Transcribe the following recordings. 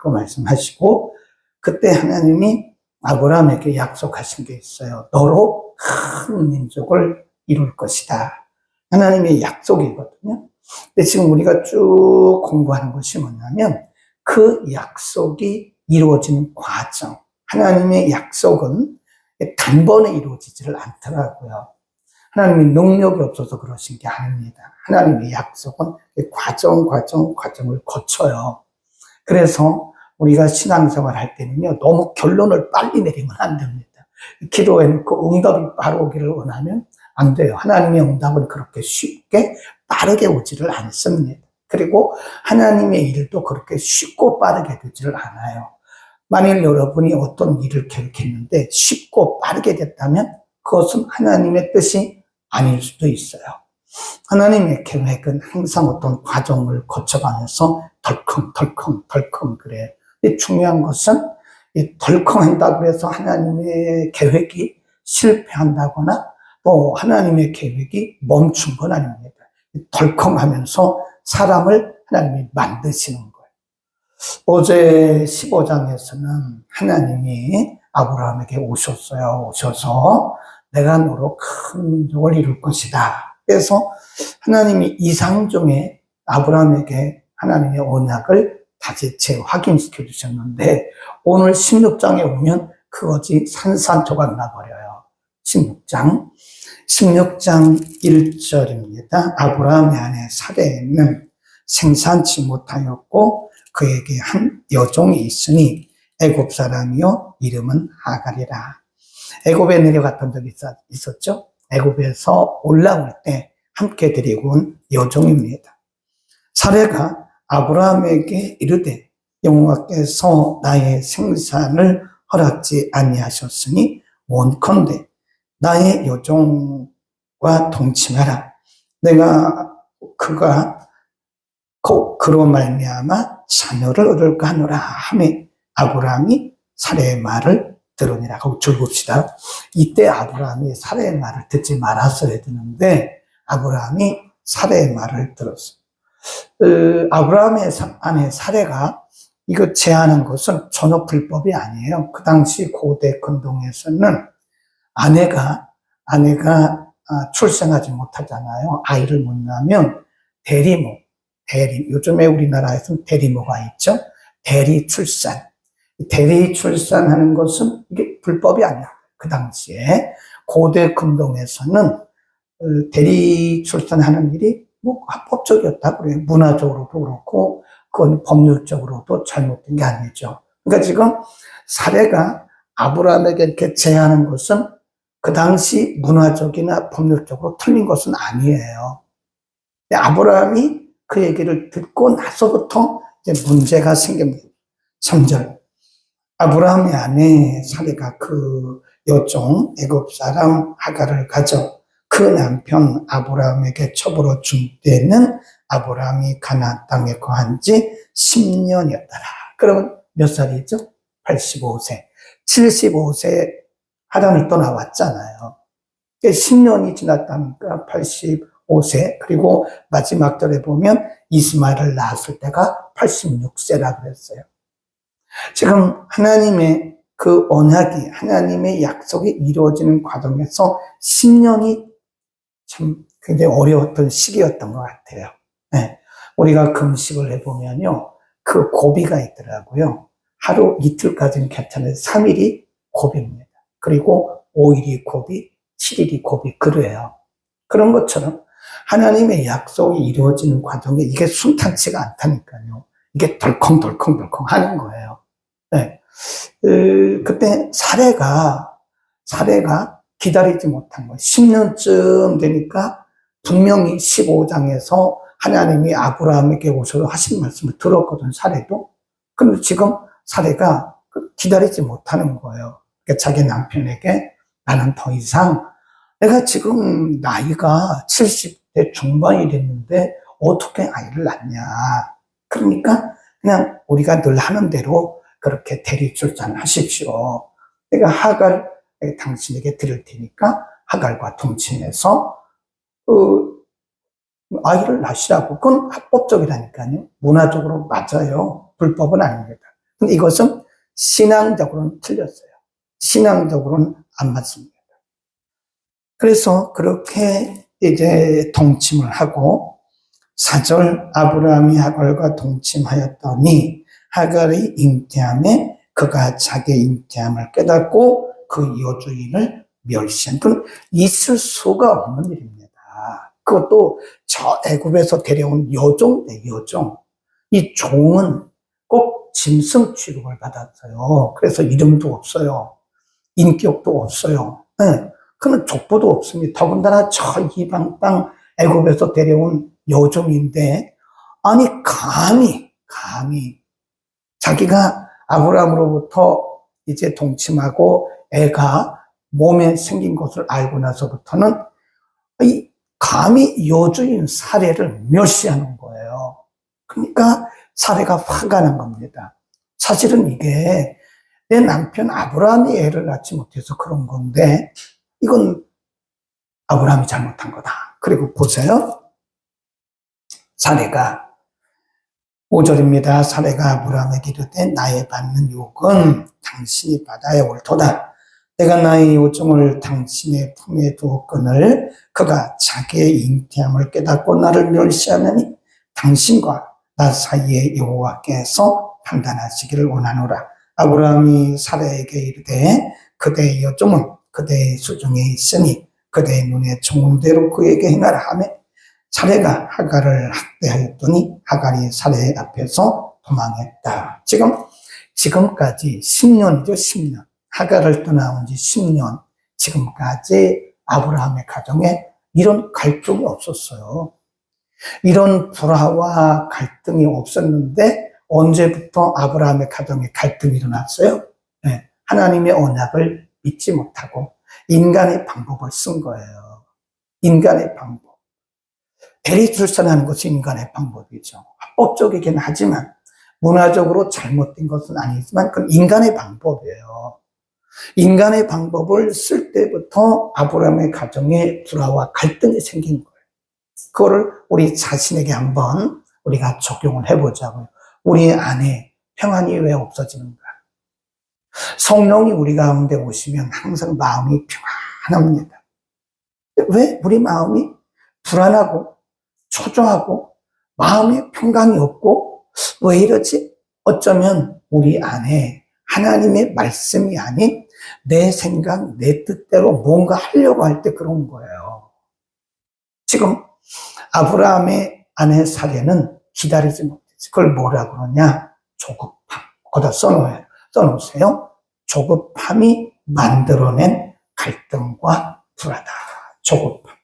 말고 말씀하시고, 그때 하나님이 아브라함에게 약속하신 게 있어요. 너로 큰 민족을 이룰 것이다. 하나님의 약속이거든요. 근데 지금 우리가 쭉 공부하는 것이 뭐냐면 그 약속이 이루어지는 과정. 하나님의 약속은 단번에 이루어지지를 않더라고요. 하나님의 능력이 없어서 그러신 게 아닙니다. 하나님의 약속은 과정을 거쳐요. 그래서 우리가 신앙생활 할 때는요, 너무 결론을 빨리 내리면 안 됩니다. 기도에는 그 응답이 바로 오기를 원하면 안 돼요. 하나님의 응답은 그렇게 쉽게 빠르게 오지를 않습니다. 그리고 하나님의 일도 그렇게 쉽고 빠르게 되지를 않아요. 만일 여러분이 어떤 일을 계획했는데 쉽고 빠르게 됐다면 그것은 하나님의 뜻이 아닐 수도 있어요. 하나님의 계획은 항상 어떤 과정을 거쳐가면서 덜컹 그래요. 근데 중요한 것은 이 덜컹한다고 해서 하나님의 계획이 실패한다거나 또 하나님의 계획이 멈춘 건 아닙니다. 덜컹하면서 사람을 하나님이 만드시는 거예요. 어제 15장에서는 하나님이 아브라함에게 오셔서 내가 너로 큰 민족을 이룰 것이다. 그래서 하나님이 이상 중에 아브라함에게 하나님의 언약을 다시 재확인시켜 주셨는데 오늘 16장에 오면 그것이 산산조각 나버려요. 16장 1절입니다. 아브라함의 아내 사레는 생산치 못하였고 그에게 한 여종이 있으니 애굽 사람이요 이름은 하갈이라. 애굽에 내려갔던 적이 있었죠. 애굽에서 올라올 때 함께 데리고 온 여종입니다. 사레가 아브라함에게 이르되 여호와께서 나의 생산을 허락지 아니하셨으니 원컨대 나의 여종과 동침하라. 그가 그로 말미암아 자녀를 얻을까 하노라 하매 아브라함이 사레의 말을 들으니라. 하고 줄봅시다. 이때 아브라함이 사레의 말을 듣지 말았어야 되는데 아브라함이 사레의 말을 들었어요. 아브라함의 아내 사레가 이거 제안한 것은 전혀 불법이 아니에요. 그 당시 고대 근동에서는 아내가 출생하지 못하잖아요. 아이를 못 낳으면 요즘에 우리나라에서는 대리모가 있죠. 대리 출산하는 것은 이게 불법이 아니야. 그 당시에 고대 근동에서는 대리 출산하는 일이 합법적이었다 그래요. 문화적으로도 그렇고 그건 법률적으로도 잘못된 게 아니죠. 그러니까 지금 사례가 아브라함에게 이렇게 제안한 것은 그 당시 문화적이나 법률적으로 틀린 것은 아니에요. 아브라함이 그 얘기를 듣고 나서부터 이제 문제가 생깁니다. 3절. 아브라함의 아내 사레가 그 여종 애굽 사람 하갈을 가져 그 남편 아브라함에게 첩으로 준 때는 아브라함이 가나안 땅에 거한 지 10년이었더라. 그러면 몇 살이죠? 85세. 75세 하란을 떠나왔잖아요. 10년이 지났다니까 85세. 그리고 마지막 절에 보면 이스마엘을 낳았을 때가 86세라 그랬어요. 지금 하나님의 그 언약이, 하나님의 약속이 이루어지는 과정에서 10년이 참 굉장히 어려웠던 시기였던 것 같아요. 네. 우리가 금식을 해보면요. 그 고비가 있더라고요. 하루 이틀까지는 괜찮아요. 3일이 고비입니다. 그리고 5일이 고비, 7일이 고비, 그래요. 그런 것처럼 하나님의 약속이 이루어지는 과정에 이게 순탄치가 않다니까요. 이게 덜컹 하는 거예요. 네. 그때 사례가 기다리지 못한 거예요. 10년쯤 되니까 분명히 15장에서 하나님이 아브라함에게 오셔서 하신 말씀을 들었거든, 사례도. 근데 지금 사례가 기다리지 못하는 거예요. 그러니까 자기 남편에게 나는 더 이상 내가 지금 나이가 70대 중반이 됐는데 어떻게 아이를 낳냐. 그러니까 그냥 우리가 늘 하는 대로 그렇게 대리 출산을 하십시오. 내가 하갈 당신에게 드릴 테니까 하갈과 동침해서 아이를 낳으시라고. 그건 합법적이라니까요. 문화적으로 맞아요. 불법은 아닙니다. 근데 이것은 신앙적으로는 틀렸어요. 신앙적으로는 안 맞습니다. 그래서 그렇게 이제 동침을 하고 4절 아브라함이 하갈과 동침하였더니 하갈이 잉태함에 그가 자기의 잉태함을 깨닫고 그 여주인을 멸시한. 그건 있을 수가 없는 일입니다. 그것도 저 애굽에서 데려온 여종인데 여종. 이 종은 꼭 짐승 취급을 받았어요. 그래서 이름도 없어요. 인격도 없어요. 네. 그는 족보도 없습니다. 더군다나 저 이방 땅 애굽에서 데려온 여종인데 아니 감히 자기가 아브라함으로부터 이제 동침하고 애가 몸에 생긴 것을 알고 나서부터는 이 감히 여주인 사례를 멸시하는 거예요. 그러니까 사례가 화가 난 겁니다. 사실은 이게 내 남편 아브라함이 애를 낳지 못해서 그런 건데 이건 아브라함이 잘못한 거다. 그리고 보세요. 사례가 5절입니다. 사례가 아브라함에게 이르되 나의 받는 욕은 당신이 받아야 옳도다. 내가 나의 요정을 당신의 품에 두었거늘 그가 자기의 잉태함을 깨닫고 나를 멸시하느니 당신과 나 사이에 여호와께서 판단하시기를 원하노라. 아브라함이 사례에게 이르되 그대의 여종은 그대의 수중에 있으니 그대의 눈에 좋은 대로 그에게 행하라 하며 사례가 하갈을 학대하였더니 하갈이 사례 앞에서 도망했다. 지금까지 10년이죠, 10년. 하갈을 떠나온 지 10년. 지금까지 아브라함의 가정에 이런 갈등이 없었어요. 이런 불화와 갈등이 없었는데 언제부터 아브라함의 가정에 갈등이 일어났어요? 네, 하나님의 언약을 믿지 못하고 인간의 방법을 쓴 거예요. 인간의 방법. 애리 출산하는 것이 인간의 방법이죠. 합법적이긴 하지만 문화적으로 잘못된 것은 아니지만 그건 인간의 방법이에요. 인간의 방법을 쓸 때부터 아브라함의 가정에 불화와 갈등이 생긴 거예요. 그거를 우리 자신에게 한번 우리가 적용을 해보자고요. 우리 안에 평안이 왜 없어지는가? 성령이 우리 가운데 오시면 항상 마음이 평안합니다. 왜 우리 마음이 불안하고 초조하고 마음에 평강이 없고 왜 이러지? 어쩌면 우리 안에 하나님의 말씀이 아닌 내 생각, 내 뜻대로 뭔가 하려고 할 때 그런 거예요. 지금 아브라함의 아내 사례는 기다리지 못했어요. 그걸 뭐라 그러냐? 조급함. 거기다 써놓으세요. 조급함이 만들어낸 갈등과 불화다. 조급함.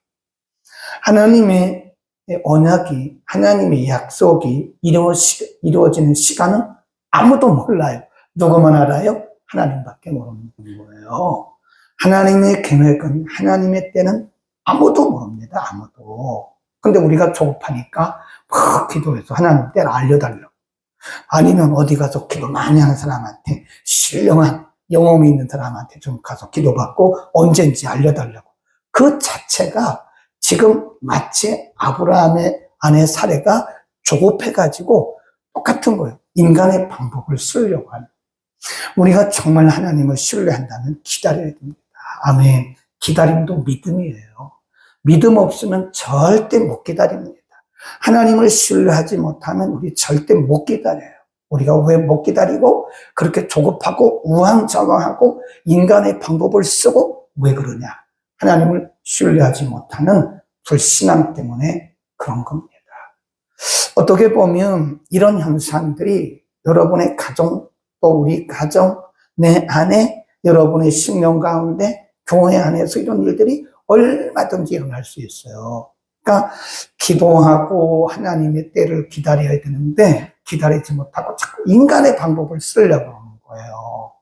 하나님의 언약이, 하나님의 약속이 이루어지는 시간은 아무도 몰라요. 누구만 알아요? 하나님밖에 모르는 거예요. 하나님의 계획은, 하나님의 때는 아무도 모릅니다. 아무도. 근데 우리가 조급하니까 막 기도해서 하나님 때를 알려달라고. 아니면 어디 가서 기도 많이 하는 사람한테, 신령한 영혼이 있는 사람한테 좀 가서 기도받고 언제인지 알려달라고. 그 자체가 지금 마치 아브라함의 아내 사례가 조급해가지고 똑같은 거예요. 인간의 방법을 쓰려고 하는. 우리가 정말 하나님을 신뢰한다면 기다려야 됩니다. 아멘. 기다림도 믿음이에요. 믿음 없으면 절대 못 기다립니다. 하나님을 신뢰하지 못하면 우리 절대 못 기다려요. 우리가 왜 못 기다리고 그렇게 조급하고 우왕좌왕하고 인간의 방법을 쓰고 왜 그러냐? 하나님을 신뢰하지 못하는 불신앙 때문에 그런 겁니다. 어떻게 보면 이런 현상들이 여러분의 가정, 또 우리 가정, 내 안에, 여러분의 식령 가운데, 교회 안에서 이런 일들이 얼마든지 일어날 수 있어요. 그러니까 기도하고 하나님의 때를 기다려야 되는데 기다리지 못하고 자꾸 인간의 방법을 쓰려고 하는 거예요.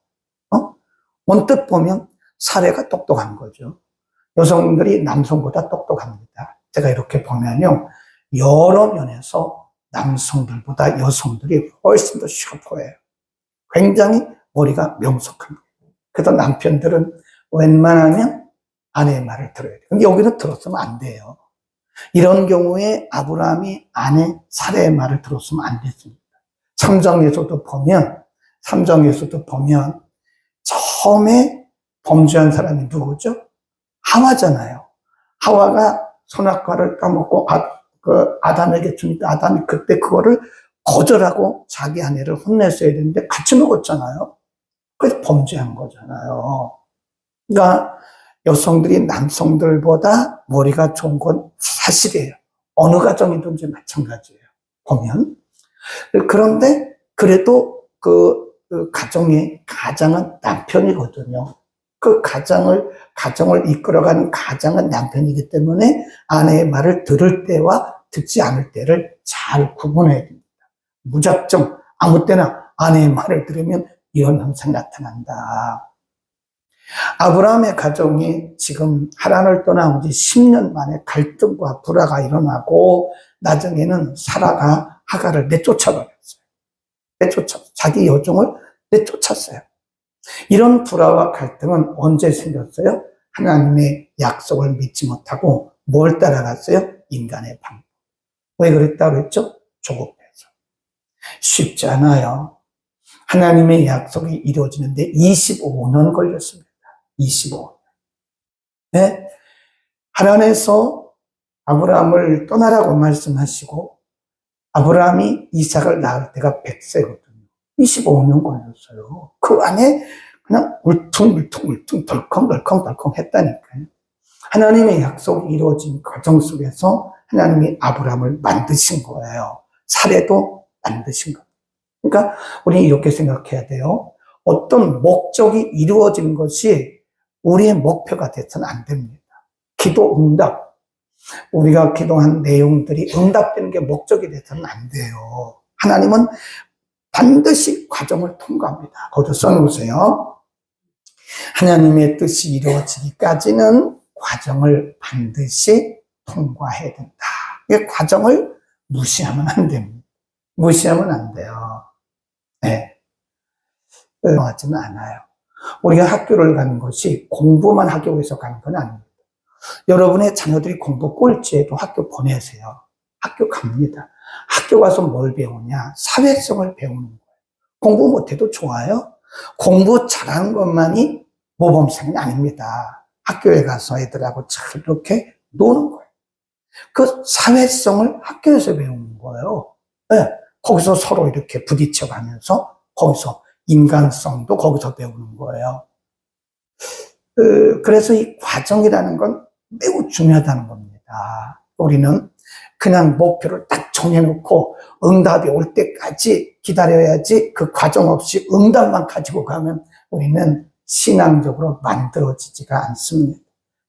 언뜻 보면 사례가 똑똑한 거죠. 여성들이 남성보다 똑똑합니다. 제가 이렇게 보면요, 여러 면에서 남성들보다 여성들이 훨씬 더 샤프해요. 굉장히 머리가 명석합니다. 그래서 남편들은 웬만하면 아내의 말을 들어야 돼요. 근데 여기는 들었으면 안 돼요. 이런 경우에 아브라함이 아내 사례의 말을 들었으면 안 됐습니다. 성경에서도 보면 삼정에서도 보면 처음에 범죄한 사람이 누구죠? 하와잖아요. 하와가 선악과를 까먹고 아담에게 주니까 아담이 그때 그거를 거절하고 자기 아내를 혼냈어야 되는데 같이 먹었잖아요. 그래서 범죄한 거잖아요. 그러니까 여성들이 남성들보다 머리가 좋은 건 사실이에요. 어느 가정이든지 마찬가지예요. 보면. 그런데 그래도 그 가장은 남편이거든요. 그 가정을 이끌어가는 가장은 남편이기 때문에 아내의 말을 들을 때와 듣지 않을 때를 잘 구분해야 됩니다. 무작정 아무 때나 아내의 말을 들으면 이런 현상이 나타난다. 아브라함의 가정이 지금 하란을 떠나온 지 10년 만에 갈등과 불화가 일어나고 나중에는 사라가 하갈을 내쫓아버렸어요. 자기 여종을 내쫓았어요. 이런 불화와 갈등은 언제 생겼어요? 하나님의 약속을 믿지 못하고 뭘 따라갔어요? 인간의 방법. 왜 그랬다고 그랬죠? 조급해서. 쉽지 않아요. 하나님의 약속이 이루어지는데 25년 걸렸습니다. 25년. 네? 하나님께서 아브라함을 떠나라고 말씀하시고 아브라함이 이삭을 낳을 때가 100세거든요. 25년 걸렸어요. 그 안에 그냥 울퉁불퉁 덜컹 했다니까요. 하나님의 약속이 이루어진 과정 속에서 하나님이 아브라함을 만드신 거예요. 사례도 만드신 거예요. 그러니까 우리 이렇게 생각해야 돼요. 어떤 목적이 이루어지는 것이 우리의 목표가 돼서는 안 됩니다. 기도 응답. 우리가 기도한 내용들이 응답되는 게 목적이 돼서는 안 돼요. 하나님은 반드시 과정을 통과합니다. 거기서 써놓으세요. 하나님의 뜻이 이루어지기까지는 과정을 반드시 통과해야 된다. 이 과정을 무시하면 안 됩니다. 무시하면 안 돼요. 네. 하지는 않아요. 우리가 학교를 가는 것이 공부만 하기 위해서 가는 건 아닙니다. 여러분의 자녀들이 공부 꼴찌해도 학교 보내세요. 학교 갑니다. 학교 가서 뭘 배우냐? 사회성을 배우는 거예요. 공부 못해도 좋아요. 공부 잘하는 것만이 모범생이 아닙니다. 학교에 가서 애들하고 잘 이렇게 노는 거예요. 그 사회성을 학교에서 배우는 거예요. 네. 거기서 서로 이렇게 부딪혀가면서 거기서 인간성도 거기서 배우는 거예요. 그래서 이 과정이라는 건 매우 중요하다는 겁니다. 우리는 그냥 목표를 딱 정해놓고 응답이 올 때까지 기다려야지 그 과정 없이 응답만 가지고 가면 우리는 신앙적으로 만들어지지가 않습니다.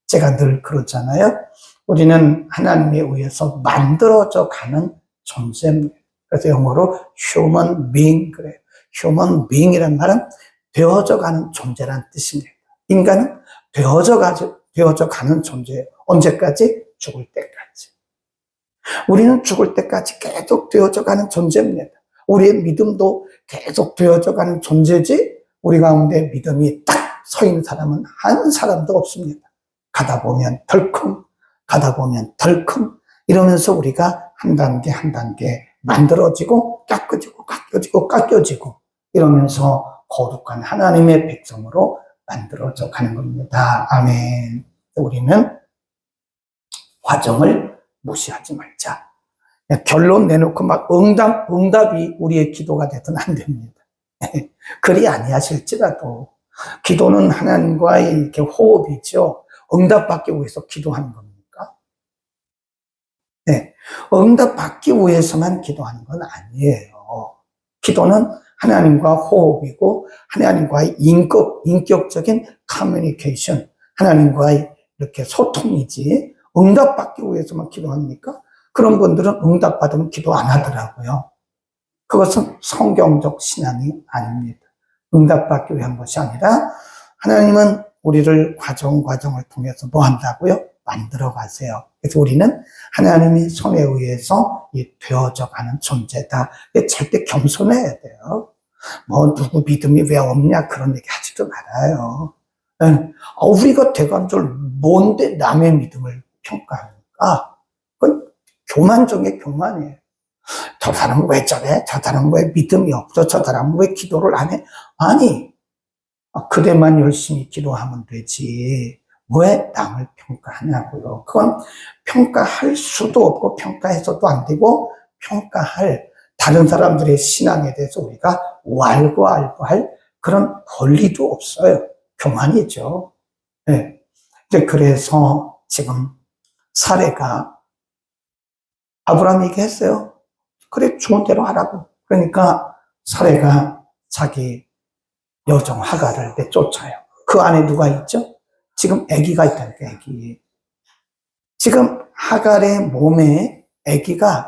제가 늘 그러잖아요. 우리는 하나님에 의해서 만들어져 가는 존재입니다. 그래서 영어로 human being 그래요. human being이란 말은 되어져 가는 존재란 뜻입니다. 인간은 되어져 가는 존재예요. 언제까지? 죽을 때까지. 우리는 죽을 때까지 계속 되어져 가는 존재입니다. 우리의 믿음도 계속 되어져 가는 존재지 우리 가운데 믿음이 딱 서 있는 사람은 한 사람도 없습니다. 가다 보면 덜컹 이러면서 우리가 한 단계 한 단계 만들어지고 깎여지고 이러면서 거룩한 하나님의 백성으로 만들어져 가는 겁니다. 아멘. 우리는 과정을 무시하지 말자. 결론 내놓고 막 응답이 우리의 기도가 되서는 안 됩니다. 그리 아니하실지라도 기도는 하나님과의 이렇게 호흡이죠. 응답받기 위해서 기도하는 겁니까? 네. 응답받기 위해서만 기도하는 건 아니에요. 기도는 하나님과 호흡이고 하나님과의 인격적인 커뮤니케이션, 하나님과의 이렇게 소통이지 응답받기 위해서만 기도합니까? 그런 분들은 응답받으면 기도 안 하더라고요. 그것은 성경적 신앙이 아닙니다. 응답받기 위한 것이 아니라 하나님은 우리를 과정을 통해서 뭐 한다고요? 만들어 가세요. 그래서 우리는 하나님의 손에 의해서 되어져 가는 존재다. 절대 겸손해야 돼요. 뭐 누구 믿음이 왜 없냐 그런 얘기 하지도 말아요. 우리가 돼간 줄 뭔데 남의 믿음을 평가합니까? 그건 교만 중에 교만이에요. 저 사람은 왜 저래? 저 사람은 왜 믿음이 없어? 저 사람은 왜 기도를 안 해? 아니, 그대만 열심히 기도하면 되지. 왜 남을 평가하냐고요. 그건 평가할 수도 없고 평가해서도 안 되고 평가할 다른 사람들의 신앙에 대해서 우리가 왈가왈부할 그런 권리도 없어요. 교만이죠. 네. 이제 그래서 지금 사례가 아브라함이 얘기했어요. 그래, 좋은 대로 하라고. 그러니까 사례가 자기 여종 하가를 내쫓아요. 그 안에 누가 있죠? 지금 아기가 있다니까, 아기. 지금 하갈의 몸에 아기가